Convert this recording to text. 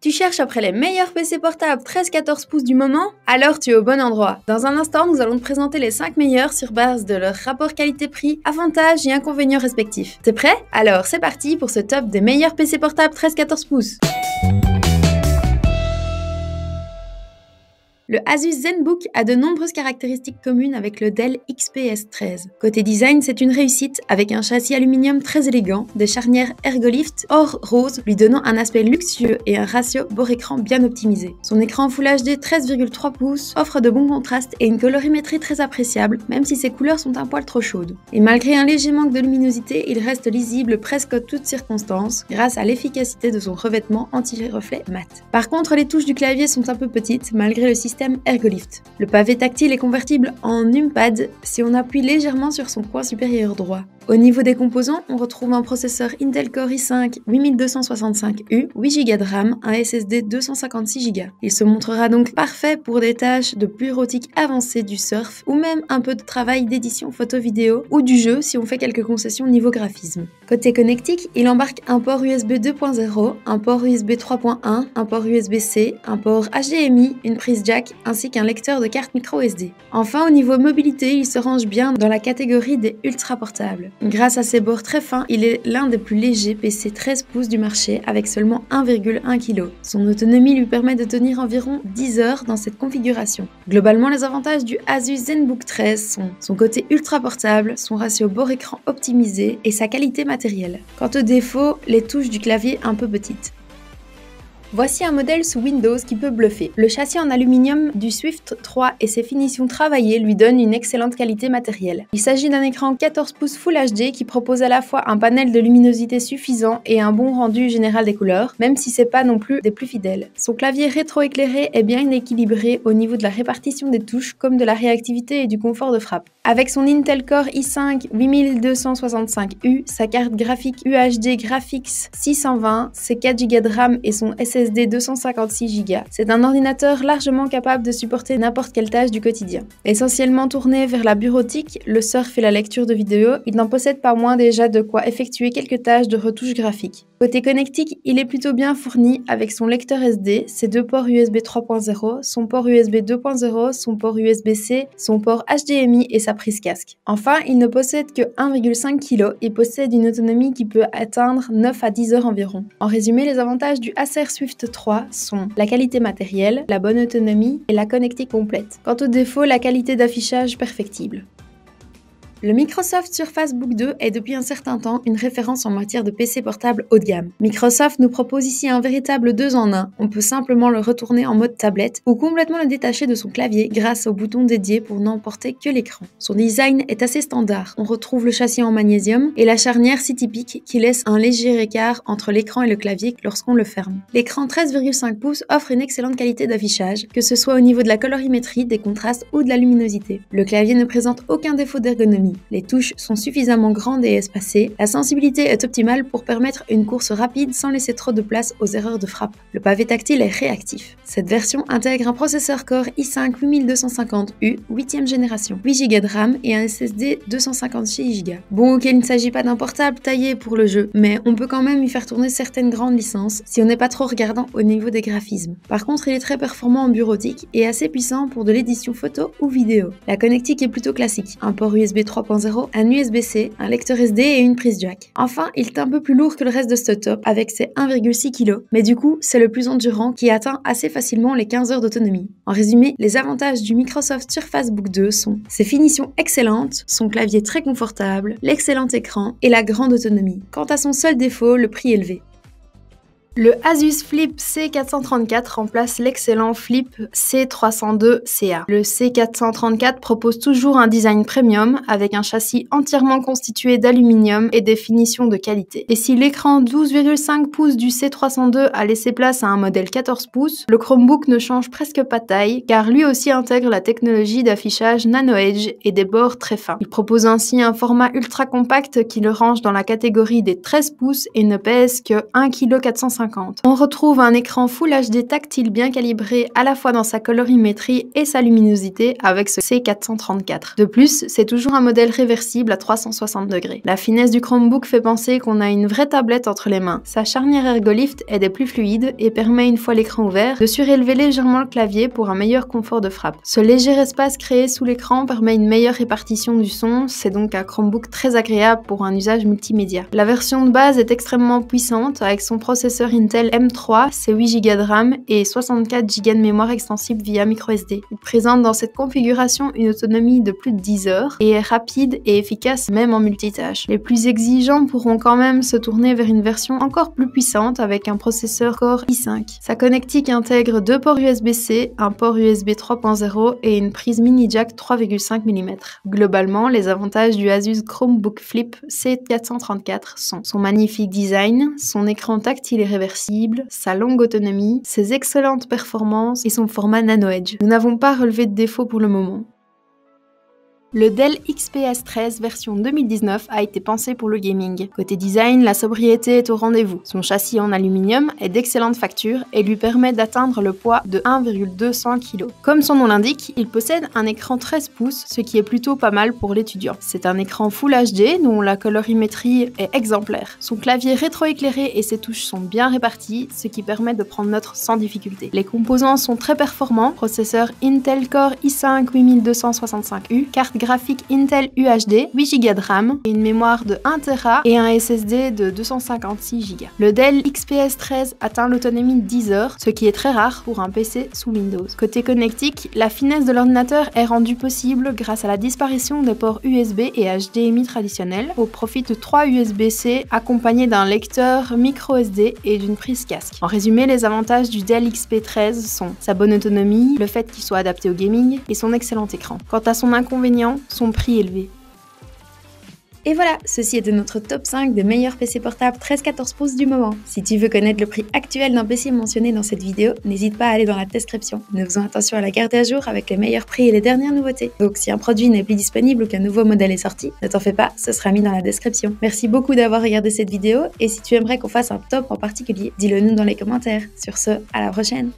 Tu cherches après les meilleurs PC portables 13-14 pouces du moment? Alors tu es au bon endroit. Dans un instant, nous allons te présenter les 5 meilleurs sur base de leur rapport qualité-prix, avantages et inconvénients respectifs. T'es prêt? Alors c'est parti pour ce top des meilleurs PC portables 13-14 pouces. Le Asus ZenBook a de nombreuses caractéristiques communes avec le Dell XPS 13. Côté design, c'est une réussite avec un châssis aluminium très élégant, des charnières Ergolift or rose lui donnant un aspect luxueux et un ratio bord-écran bien optimisé. Son écran Full HD 13,3 pouces offre de bons contrastes et une colorimétrie très appréciable, même si ses couleurs sont un poil trop chaudes. Et malgré un léger manque de luminosité, il reste lisible presque en toutes circonstances grâce à l'efficacité de son revêtement anti-reflet mat. Par contre, les touches du clavier sont un peu petites malgré le système Ergolift. Le pavé tactile est convertible en numpad si on appuie légèrement sur son coin supérieur droit. Au niveau des composants, on retrouve un processeur Intel Core i5 8265U, 8Go de RAM, un SSD 256Go. Il se montrera donc parfait pour des tâches de bureautique avancée du surf ou même un peu de travail d'édition photo-vidéo ou du jeu si on fait quelques concessions niveau graphisme. Côté connectique, il embarque un port USB 2.0, un port USB 3.1, un port USB-C, un port HDMI, une prise jack ainsi qu'un lecteur de carte micro SD. Enfin, au niveau mobilité, il se range bien dans la catégorie des ultra portables. Grâce à ses bords très fins, il est l'un des plus légers PC 13 pouces du marché avec seulement 1,1 kg. Son autonomie lui permet de tenir environ 10 heures dans cette configuration. Globalement, les avantages du Asus ZenBook 13 sont son côté ultra portable, son ratio bord-écran optimisé et sa qualité matérielle. Quant aux défauts, les touches du clavier un peu petites. Voici un modèle sous Windows qui peut bluffer. Le châssis en aluminium du Swift 3 et ses finitions travaillées lui donnent une excellente qualité matérielle. Il s'agit d'un écran 14 pouces Full HD qui propose à la fois un panel de luminosité suffisant et un bon rendu général des couleurs, même si c'est pas non plus des plus fidèles. Son clavier rétro-éclairé est bien équilibré au niveau de la répartition des touches comme de la réactivité et du confort de frappe. Avec son Intel Core i5 8265U, sa carte graphique UHD Graphics 620, ses 4Go de RAM et son SSD 256Go, c'est un ordinateur largement capable de supporter n'importe quelle tâche du quotidien. Essentiellement tourné vers la bureautique, le surf et la lecture de vidéos, il n'en possède pas moins déjà de quoi effectuer quelques tâches de retouche graphique. Côté connectique, il est plutôt bien fourni avec son lecteur SD, ses deux ports USB 3.0, son port USB 2.0, son port USB-C, son port HDMI et sa prise casque. Enfin, il ne possède que 1,5 kg et possède une autonomie qui peut atteindre 9 à 10 heures environ. En résumé, les avantages du Acer Swift 3 sont la qualité matérielle, la bonne autonomie et la connectique complète. Quant aux défauts, la qualité d'affichage perfectible. Le Microsoft Surface Book 2 est depuis un certain temps une référence en matière de PC portable haut de gamme. Microsoft nous propose ici un véritable 2 en 1. On peut simplement le retourner en mode tablette ou complètement le détacher de son clavier grâce au bouton dédié pour n'emporter que l'écran. Son design est assez standard. On retrouve le châssis en magnésium et la charnière si typique qui laisse un léger écart entre l'écran et le clavier lorsqu'on le ferme. L'écran 13,5 pouces offre une excellente qualité d'affichage, que ce soit au niveau de la colorimétrie, des contrastes ou de la luminosité. Le clavier ne présente aucun défaut d'ergonomie. Les touches sont suffisamment grandes et espacées, la sensibilité est optimale pour permettre une course rapide sans laisser trop de place aux erreurs de frappe. Le pavé tactile est réactif. Cette version intègre un processeur Core i5 8250U, 8e génération, 8Go de RAM et un SSD 256Go. Bon, ok, il ne s'agit pas d'un portable taillé pour le jeu, mais on peut quand même y faire tourner certaines grandes licences si on n'est pas trop regardant au niveau des graphismes. Par contre, il est très performant en bureautique et assez puissant pour de l'édition photo ou vidéo. La connectique est plutôt classique, un port USB 3.0, un USB-C, un lecteur SD et une prise jack. Enfin, il est un peu plus lourd que le reste de ce top avec ses 1,6 kg, mais du coup, c'est le plus endurant qui atteint assez facilement les 15 heures d'autonomie. En résumé, les avantages du Microsoft Surface Book 2 sont ses finitions excellentes, son clavier très confortable, l'excellent écran et la grande autonomie. Quant à son seul défaut, le prix élevé. Le Asus Flip C434 remplace l'excellent Flip C302CA. Le C434 propose toujours un design premium avec un châssis entièrement constitué d'aluminium et des finitions de qualité. Et si l'écran 12,5 pouces du C302 a laissé place à un modèle 14 pouces, le Chromebook ne change presque pas de taille car lui aussi intègre la technologie d'affichage Nano Edge et des bords très fins. Il propose ainsi un format ultra compact qui le range dans la catégorie des 13 pouces et ne pèse que 1,450 kg. 1350. On retrouve un écran Full HD tactile bien calibré à la fois dans sa colorimétrie et sa luminosité avec ce C434. De plus, c'est toujours un modèle réversible à 360 degrés. La finesse du Chromebook fait penser qu'on a une vraie tablette entre les mains. Sa charnière Ergolift est des plus fluides et permet, une fois l'écran ouvert, de surélever légèrement le clavier pour un meilleur confort de frappe. Ce léger espace créé sous l'écran permet une meilleure répartition du son, c'est donc un Chromebook très agréable pour un usage multimédia. La version de base est extrêmement puissante avec son processeur Intel M3, ses 8 Go de RAM et 64 Go de mémoire extensible via microSD. Il présente dans cette configuration une autonomie de plus de 10 heures et est rapide et efficace même en multitâche. Les plus exigeants pourront quand même se tourner vers une version encore plus puissante avec un processeur Core i5. Sa connectique intègre 2 ports USB-C, un port USB 3.0 et une prise mini jack 3,5 mm. Globalement, les avantages du Asus Chromebook Flip C434 sont son magnifique design, son écran tactile et réversible, sa longue autonomie, ses excellentes performances et son format Nano Edge. Nous n'avons pas relevé de défauts pour le moment. Le Dell XPS 13 version 2019 a été pensé pour le gaming. Côté design, la sobriété est au rendez-vous. Son châssis en aluminium est d'excellente facture et lui permet d'atteindre le poids de 1,200 kg. Comme son nom l'indique, il possède un écran 13 pouces, ce qui est plutôt pas mal pour l'étudiant. C'est un écran Full HD dont la colorimétrie est exemplaire. Son clavier rétroéclairé et ses touches sont bien réparties, ce qui permet de prendre note sans difficulté. Les composants sont très performants, processeur Intel Core i5 8265U, carte graphique Intel UHD, 8 Go de RAM, et une mémoire de 1 Tera et un SSD de 256 Go. Le Dell XPS 13 atteint l'autonomie de 10 heures, ce qui est très rare pour un PC sous Windows. Côté connectique, la finesse de l'ordinateur est rendue possible grâce à la disparition des ports USB et HDMI traditionnels, au profit de 3 USB-C accompagnés d'un lecteur micro SD et d'une prise casque. En résumé, les avantages du Dell XP 13 sont sa bonne autonomie, le fait qu'il soit adapté au gaming et son excellent écran. Quant à son inconvénient, son prix élevé. Et voilà, ceci était notre top 5 des meilleurs PC portables 13-14 pouces du moment. Si tu veux connaître le prix actuel d'un PC mentionné dans cette vidéo, n'hésite pas à aller dans la description. Nous faisons attention à la garder à jour avec les meilleurs prix et les dernières nouveautés. Donc si un produit n'est plus disponible ou qu'un nouveau modèle est sorti, ne t'en fais pas, ce sera mis dans la description. Merci beaucoup d'avoir regardé cette vidéo et si tu aimerais qu'on fasse un top en particulier, dis-le nous dans les commentaires. Sur ce, à la prochaine!